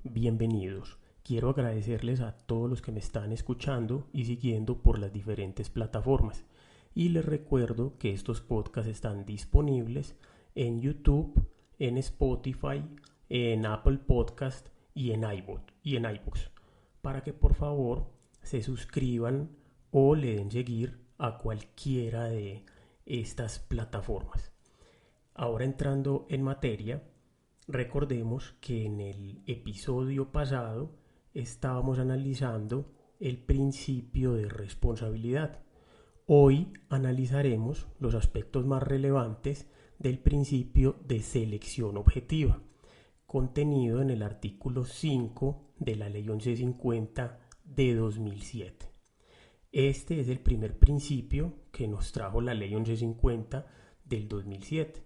bienvenidos. Quiero agradecerles a todos los que me están escuchando y siguiendo por las diferentes plataformas. Y les recuerdo que estos podcasts están disponibles en YouTube, en Spotify, en Apple Podcast y en iVoox, para que por favor se suscriban o le den seguir a cualquiera de estas plataformas. Ahora entrando en materia, recordemos que en el episodio pasado estábamos analizando el principio de responsabilidad. Hoy analizaremos los aspectos más relevantes del principio de selección objetiva, contenido en el artículo 5 de la Ley 1150 de 2007. Este es el primer principio que nos trajo la Ley 1150 del 2007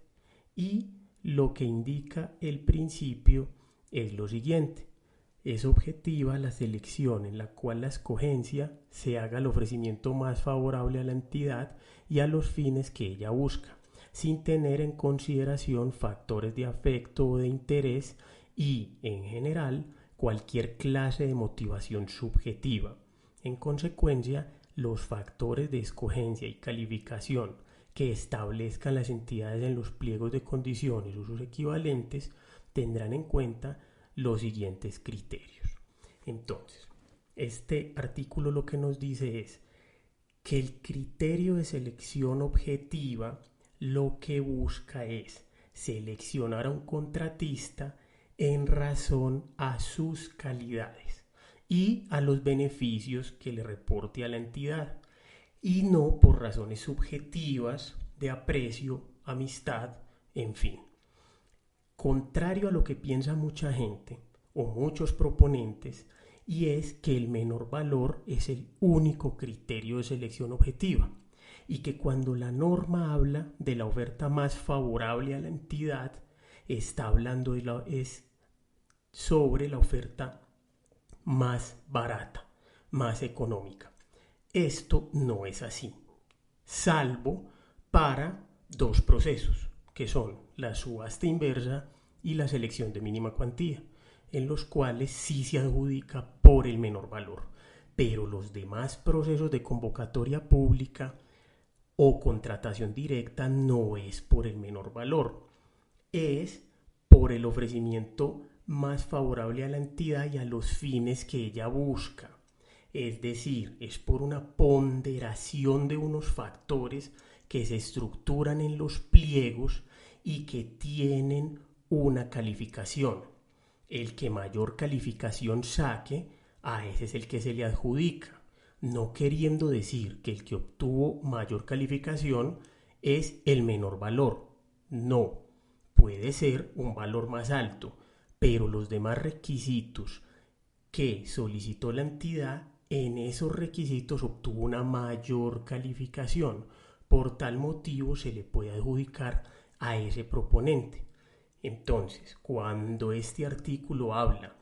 y lo que indica el principio es lo siguiente. Es objetiva la selección en la cual la escogencia se haga el ofrecimiento más favorable a la entidad y a los fines que ella busca, sin tener en consideración factores de afecto o de interés y, en general, cualquier clase de motivación subjetiva. En consecuencia, los factores de escogencia y calificación que establezcan las entidades en los pliegos de condiciones o sus equivalentes tendrán en cuenta los siguientes criterios. Entonces, este artículo lo que nos dice es que el criterio de selección objetiva lo que busca es seleccionar a un contratista en razón a sus calidades y a los beneficios que le reporte a la entidad, y no por razones subjetivas de aprecio, amistad, en fin. Contrario a lo que piensa mucha gente o muchos proponentes, y es que el menor valor es el único criterio de selección objetiva, y que cuando la norma habla de la oferta más favorable a la entidad, está hablando sobre la oferta más barata, más económica. Esto no es así, salvo para dos procesos, que son la subasta inversa y la selección de mínima cuantía, en los cuales sí se adjudica por el menor valor. Pero los demás procesos de convocatoria pública o contratación directa no es por el menor valor, es por el ofrecimiento más favorable a la entidad y a los fines que ella busca. Es decir, es por una ponderación de unos factores que se estructuran en los pliegos y que tienen una calificación. El que mayor calificación saque, a ese es el que se le adjudica, no queriendo decir que el que obtuvo mayor calificación es el menor valor. No, puede ser un valor más alto, pero los demás requisitos que solicitó la entidad, en esos requisitos obtuvo una mayor calificación. Por tal motivo se le puede adjudicar a ese proponente. Entonces, cuando este artículo habla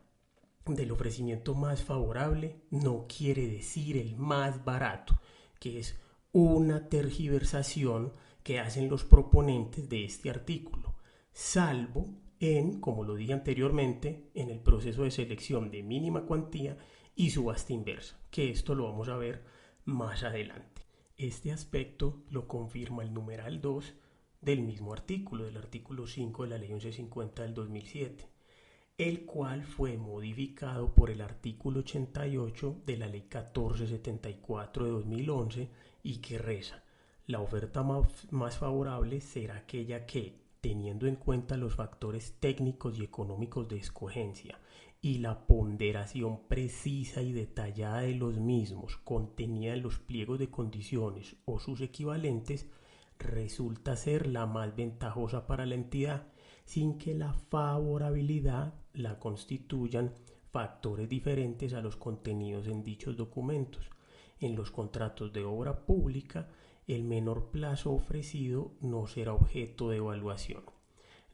del ofrecimiento más favorable, no quiere decir el más barato, que es una tergiversación que hacen los proponentes de este artículo, salvo como lo dije anteriormente, en el proceso de selección de mínima cuantía y subasta inversa, que esto lo vamos a ver más adelante. Este aspecto lo confirma el numeral 2 del mismo artículo, del artículo 5 de la Ley 1150 del 2007, el cual fue modificado por el artículo 88 de la Ley 1474 de 2011 y que reza: la oferta más favorable será aquella que, teniendo en cuenta los factores técnicos y económicos de escogencia y la ponderación precisa y detallada de los mismos contenida en los pliegos de condiciones o sus equivalentes, resulta ser la más ventajosa para la entidad, sin que la favorabilidad la constituyan factores diferentes a los contenidos en dichos documentos. En los contratos de obra pública, el menor plazo ofrecido no será objeto de evaluación.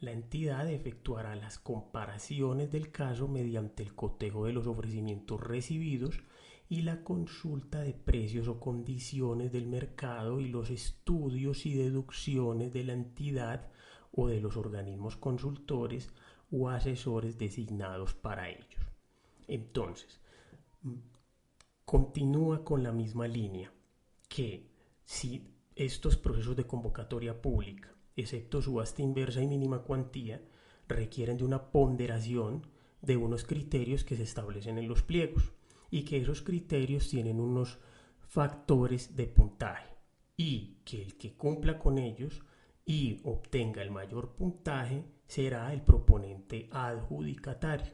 La entidad efectuará las comparaciones del caso mediante el cotejo de los ofrecimientos recibidos y la consulta de precios o condiciones del mercado y los estudios y deducciones de la entidad o de los organismos consultores o asesores designados para ellos. Entonces, continúa con la misma línea que si estos procesos de convocatoria pública, excepto subasta inversa y mínima cuantía, requieren de una ponderación de unos criterios que se establecen en los pliegos y que esos criterios tienen unos factores de puntaje y que el que cumpla con ellos y obtenga el mayor puntaje será el proponente adjudicatario.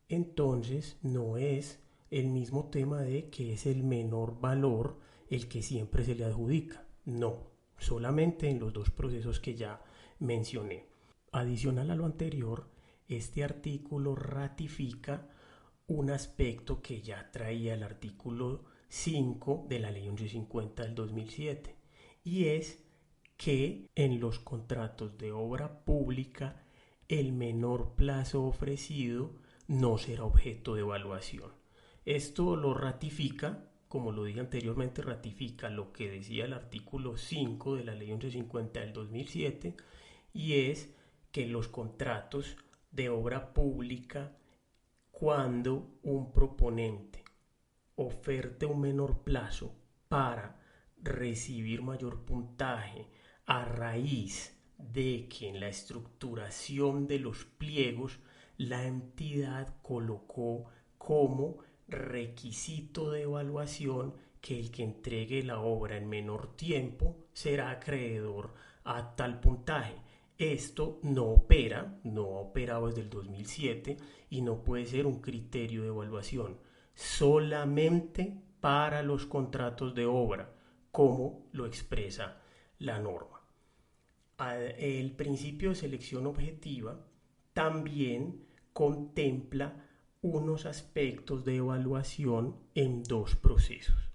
Entonces no es el mismo tema de que es el menor valor el que siempre se le adjudica. No, solamente en los dos procesos que ya mencioné. Adicional a lo anterior, este artículo ratifica un aspecto que ya traía el artículo 5 de la Ley 1150 del 2007, y es que en los contratos de obra pública el menor plazo ofrecido no será objeto de evaluación. Esto lo ratifica, como lo dije anteriormente, ratifica lo que decía el artículo 5 de la Ley 1150 del 2007, y es que los contratos de obra pública, cuando un proponente oferte un menor plazo para recibir mayor puntaje a raíz de que en la estructuración de los pliegos la entidad colocó como requisito de evaluación que el que entregue la obra en menor tiempo será acreedor a tal puntaje. Esto no ha operado desde el 2007 y no puede ser un criterio de evaluación solamente para los contratos de obra, como lo expresa la norma. El principio de selección objetiva también contempla unos aspectos de evaluación en dos procesos,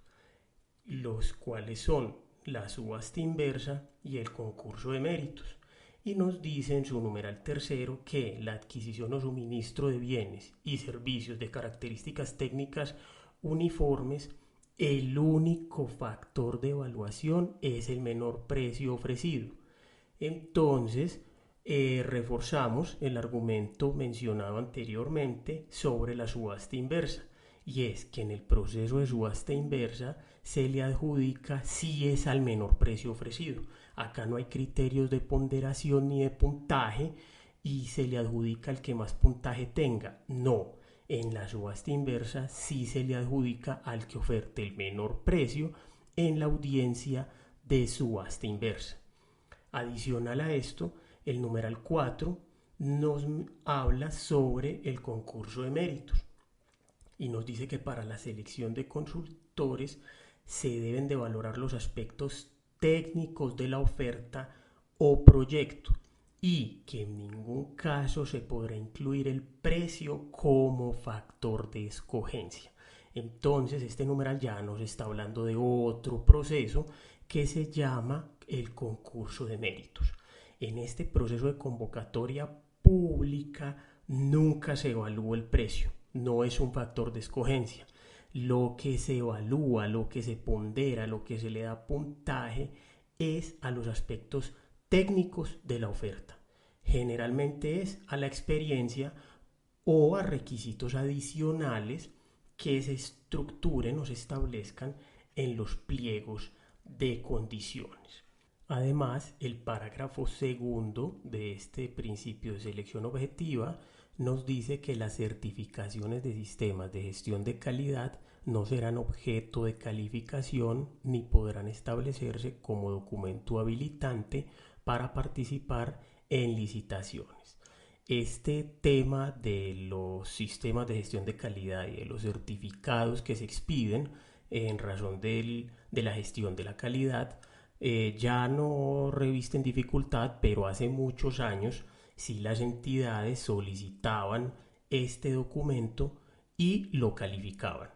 los cuales son la subasta inversa y el concurso de méritos. Y nos dice en su numeral tercero que la adquisición o suministro de bienes y servicios de características técnicas uniformes, el único factor de evaluación es el menor precio ofrecido. Entonces, reforzamos el argumento mencionado anteriormente sobre la subasta inversa, y es que en el proceso de subasta inversa se le adjudica si es al menor precio ofrecido. Acá no hay criterios de ponderación ni de puntaje y se le adjudica al que más puntaje tenga. No, en la subasta inversa sí se le adjudica al que oferte el menor precio en la audiencia de subasta inversa. Adicional a esto, el numeral 4 nos habla sobre el concurso de méritos y nos dice que para la selección de consultores se deben de valorar los aspectos técnicos de la oferta o proyecto y que en ningún caso se podrá incluir el precio como factor de escogencia. Entonces este numeral ya nos está hablando de otro proceso que se llama el concurso de méritos. En este proceso de convocatoria pública nunca se evalúa el precio, no es un factor de escogencia. Lo que se evalúa, lo que se pondera, lo que se le da puntaje es a los aspectos técnicos de la oferta. Generalmente es a la experiencia o a requisitos adicionales que se estructuren o se establezcan en los pliegos de condiciones. Además, el parágrafo segundo de este principio de selección objetiva nos dice que las certificaciones de sistemas de gestión de calidad no serán objeto de calificación ni podrán establecerse como documento habilitante para participar en licitaciones. Este tema de los sistemas de gestión de calidad y de los certificados que se expiden en razón de la gestión de la calidad ya no revisten dificultad, pero hace muchos años sí las entidades solicitaban este documento y lo calificaban.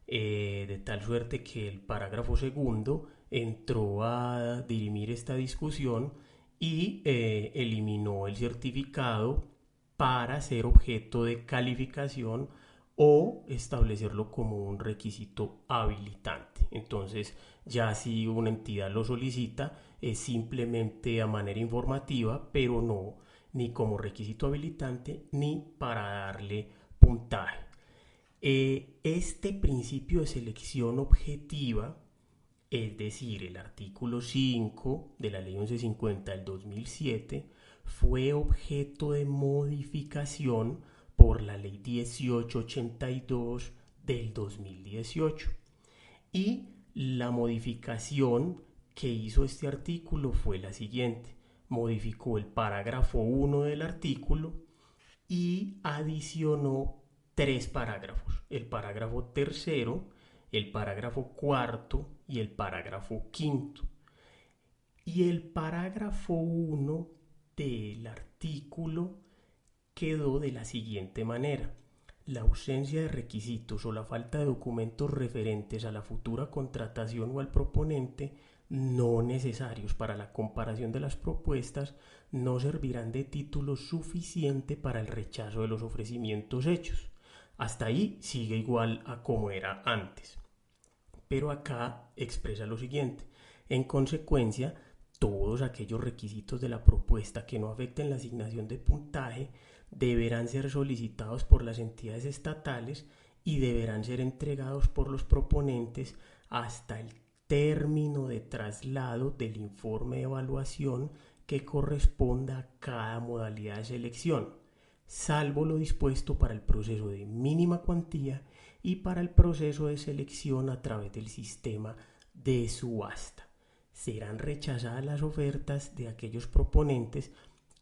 De tal suerte que el parágrafo segundo entró a dirimir esta discusión y eliminó el certificado para ser objeto de calificación o establecerlo como un requisito habilitante. Entonces, ya si una entidad lo solicita, es simplemente a manera informativa, pero no ni como requisito habilitante ni para darle puntaje. Este principio de selección objetiva, es decir, el artículo 5 de la Ley 1150 del 2007, fue objeto de modificación por la Ley 1882 del 2018. Y la modificación que hizo este artículo fue la siguiente. Modificó el parágrafo 1 del artículo y adicionó tres parágrafos: el parágrafo tercero, el parágrafo cuarto y el parágrafo quinto. Y el parágrafo 1 del artículo quedó de la siguiente manera: la ausencia de requisitos o la falta de documentos referentes a la futura contratación o al proponente no necesarios para la comparación de las propuestas no servirán de título suficiente para el rechazo de los ofrecimientos hechos. Hasta ahí sigue igual a como era antes. Pero acá expresa lo siguiente: en consecuencia, todos aquellos requisitos de la propuesta que no afecten la asignación de puntaje deberán ser solicitados por las entidades estatales y deberán ser entregados por los proponentes hasta el término de traslado del informe de evaluación que corresponda a cada modalidad de selección, salvo lo dispuesto para el proceso de mínima cuantía y para el proceso de selección a través del sistema de subasta. Serán rechazadas las ofertas de aquellos proponentes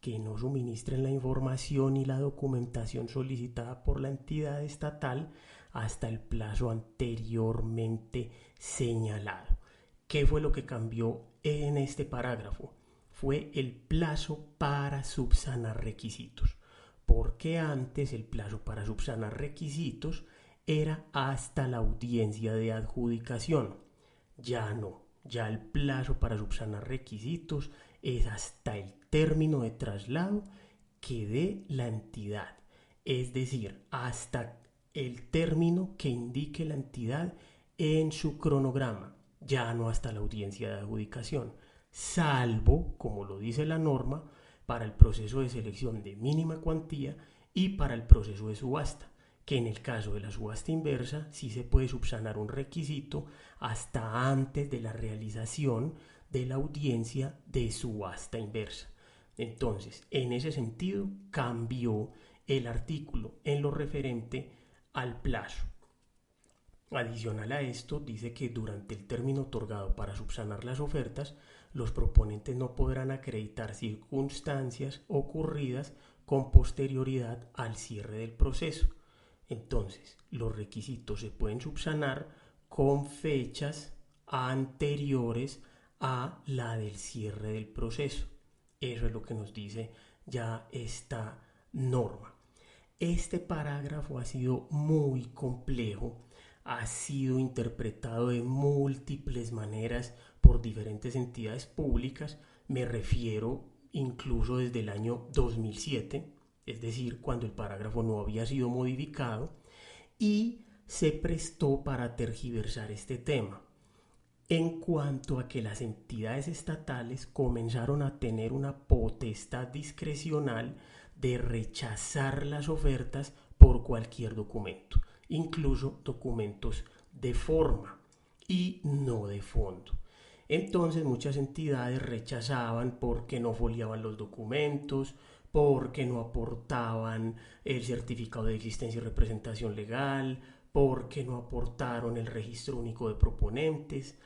que no suministren la información y la documentación solicitada por la entidad estatal hasta el plazo anteriormente señalado. ¿Qué fue lo que cambió en este parágrafo? Fue el plazo para subsanar requisitos, porque antes el plazo para subsanar requisitos era hasta la audiencia de adjudicación. Ya no, ya el plazo para subsanar requisitos es hasta el término de traslado que dé la entidad, es decir, hasta el término que indique la entidad en su cronograma, ya no hasta la audiencia de adjudicación, salvo, como lo dice la norma, para el proceso de selección de mínima cuantía y para el proceso de subasta, que en el caso de la subasta inversa sí se puede subsanar un requisito hasta antes de la realización de la audiencia de subasta inversa. Entonces, en ese sentido, cambió el artículo en lo referente al plazo. Adicional a esto, dice que durante el término otorgado para subsanar las ofertas, los proponentes no podrán acreditar circunstancias ocurridas con posterioridad al cierre del proceso. Entonces, los requisitos se pueden subsanar con fechas anteriores a la del cierre del proceso. Eso es lo que nos dice ya esta norma. Este parágrafo ha sido muy complejo, ha sido interpretado de múltiples maneras por diferentes entidades públicas. Me refiero incluso desde el año 2007, es decir, cuando el parágrafo no había sido modificado, y se prestó para tergiversar este tema, en cuanto a que las entidades estatales comenzaron a tener una potestad discrecional de rechazar las ofertas por cualquier documento, incluso documentos de forma y no de fondo. Entonces muchas entidades rechazaban porque no foliaban los documentos, porque no aportaban el certificado de existencia y representación legal, porque no aportaron el registro único de proponentes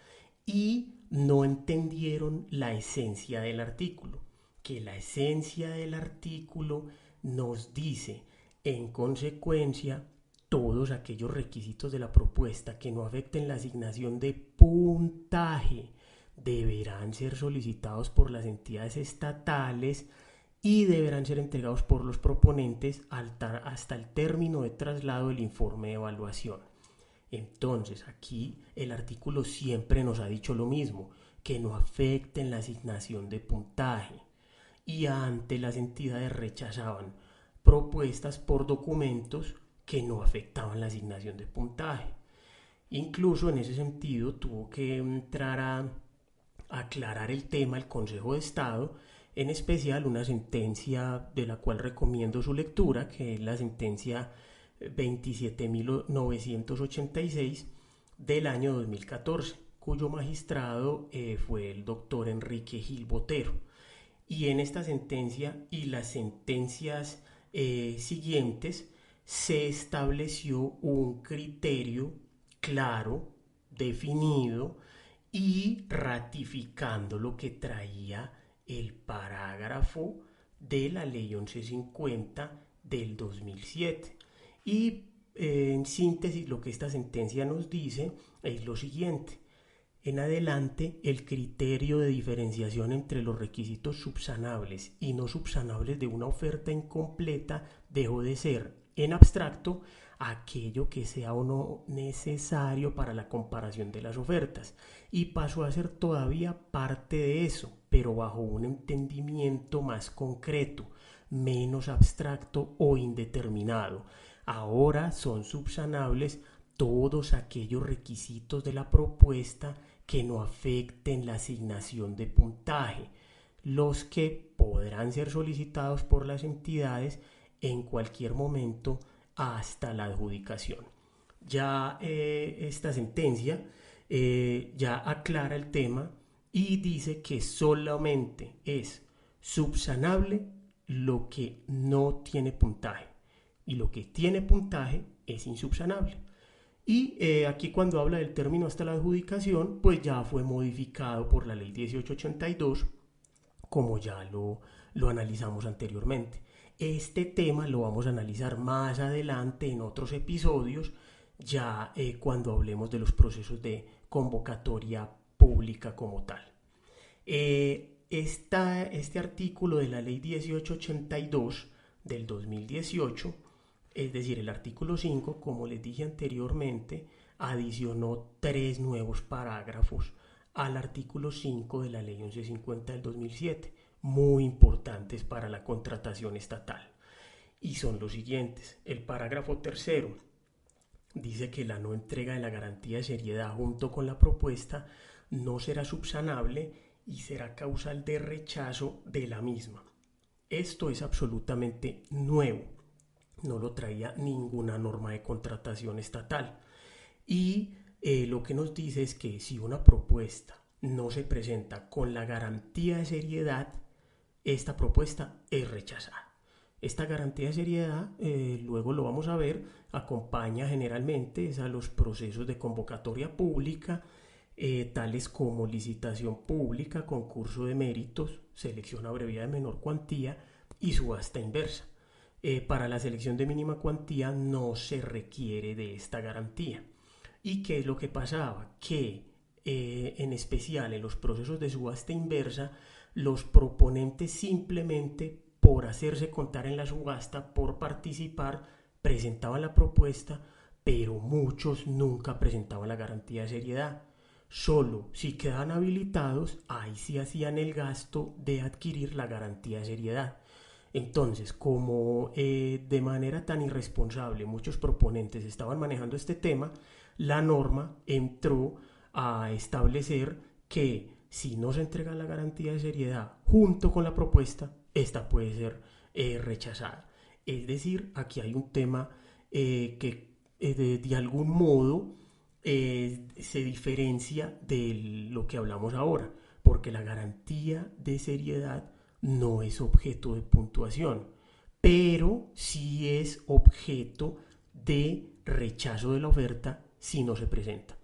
y no entendieron la esencia del artículo, que la esencia del artículo nos dice, en consecuencia, todos aquellos requisitos de la propuesta que no afecten la asignación de puntaje deberán ser solicitados por las entidades estatales y deberán ser entregados por los proponentes hasta el término de traslado del informe de evaluación. Entonces, aquí el artículo siempre nos ha dicho lo mismo, que no afecten la asignación de puntaje. Y antes las entidades rechazaban propuestas por documentos que no afectaban la asignación de puntaje. Incluso en ese sentido tuvo que entrar a aclarar el tema el Consejo de Estado, en especial una sentencia de la cual recomiendo su lectura, que es la sentencia 27.986 del año 2014, cuyo magistrado fue el doctor Enrique Gil Botero. Y en esta sentencia y las sentencias siguientes se estableció un criterio claro, definido y ratificando lo que traía el parágrafo de la Ley 1150 del 2007. Y en síntesis, lo que esta sentencia nos dice es lo siguiente. En adelante, el criterio de diferenciación entre los requisitos subsanables y no subsanables de una oferta incompleta dejó de ser, en abstracto, aquello que sea o no necesario para la comparación de las ofertas, y pasó a ser todavía parte de eso, pero bajo un entendimiento más concreto, menos abstracto o indeterminado. Ahora son subsanables todos aquellos requisitos de la propuesta que no afecten la asignación de puntaje, los que podrán ser solicitados por las entidades en cualquier momento hasta la adjudicación. Ya esta sentencia ya aclara el tema y dice que solamente es subsanable lo que no tiene puntaje, y lo que tiene puntaje es insubsanable. Y aquí cuando habla del término hasta la adjudicación, pues ya fue modificado por la ley 1882, como ya lo analizamos anteriormente. Este tema lo vamos a analizar más adelante en otros episodios, ya cuando hablemos de los procesos de convocatoria pública como tal. Este artículo de la ley 1882 del 2018, es decir, el artículo 5, como les dije anteriormente, adicionó 3 nuevos parágrafos al artículo 5 de la ley 1150 del 2007, muy importantes para la contratación estatal. Y son los siguientes. El parágrafo tercero dice que la no entrega de la garantía de seriedad junto con la propuesta no será subsanable y será causal de rechazo de la misma. Esto es absolutamente nuevo. No lo traía ninguna norma de contratación estatal. Y lo que nos dice es que si una propuesta no se presenta con la garantía de seriedad, esta propuesta es rechazada. Esta garantía de seriedad, luego lo vamos a ver, acompaña generalmente a los procesos de convocatoria pública, tales como licitación pública, concurso de méritos, selección abreviada de menor cuantía y subasta inversa. Para la selección de mínima cuantía no se requiere de esta garantía. ¿Y qué es lo que pasaba? Que en especial en los procesos de subasta inversa, los proponentes simplemente por hacerse contar en la subasta, por participar, presentaban la propuesta, pero muchos nunca presentaban la garantía de seriedad. Solo si quedaban habilitados, ahí sí hacían el gasto de adquirir la garantía de seriedad. Entonces, como de manera tan irresponsable muchos proponentes estaban manejando este tema, la norma entró a establecer que si no se entrega la garantía de seriedad junto con la propuesta, esta puede ser rechazada. Es decir, aquí hay un tema que de algún modo se diferencia de lo que hablamos ahora, porque la garantía de seriedad no es objeto de puntuación, pero sí es objeto de rechazo de la oferta si no se presenta.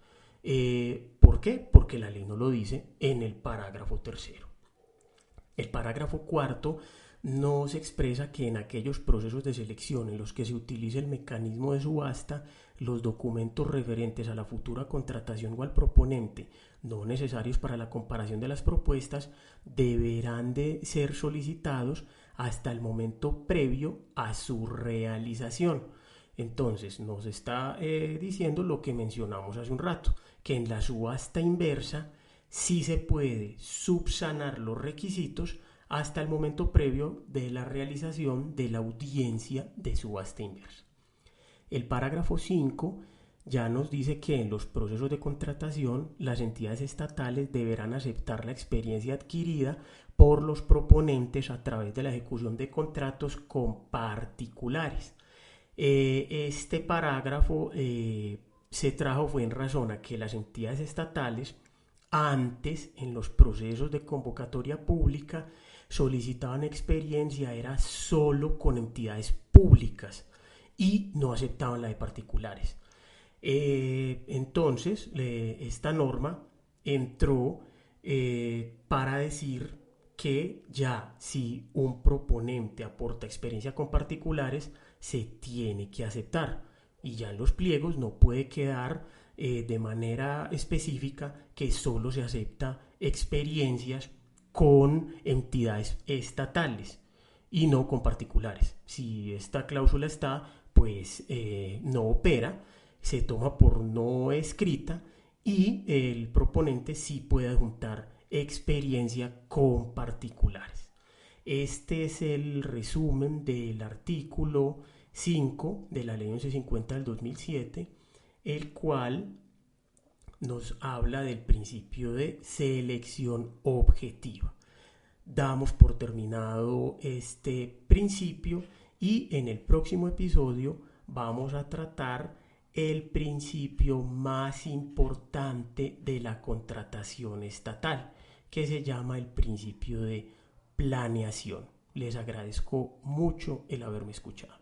¿Por qué? Porque la ley no lo dice en el parágrafo tercero. El parágrafo cuarto nos expresa que en aquellos procesos de selección en los que se utilice el mecanismo de subasta, los documentos referentes a la futura contratación o al proponente, no necesarios para la comparación de las propuestas, deberán de ser solicitados hasta el momento previo a su realización. Entonces nos está diciendo lo que mencionamos hace un rato, que en la subasta inversa sí se puede subsanar los requisitos hasta el momento previo de la realización de la audiencia de subasta inversa. El parágrafo 5 ya nos dice que en los procesos de contratación las entidades estatales deberán aceptar la experiencia adquirida por los proponentes a través de la ejecución de contratos con particulares. Este parágrafo se trajo fue en razón a que las entidades estatales antes en los procesos de convocatoria pública solicitaban experiencia era solo con entidades públicas y no aceptaban la de particulares. Entonces, esta norma entró para decir que ya si un proponente aporta experiencia con particulares, se tiene que aceptar. Y ya en los pliegos no puede quedar de manera específica que solo se acepta experiencias con entidades estatales y no con particulares. Si esta cláusula está, pues no opera, se toma por no escrita y el proponente sí puede adjuntar experiencia con particulares. Este es el resumen del artículo 5 de la ley 1150 del 2007, el cual nos habla del principio de selección objetiva. Damos por terminado este principio y en el próximo episodio vamos a tratar el principio más importante de la contratación estatal, que se llama el principio de planeación. Les agradezco mucho el haberme escuchado.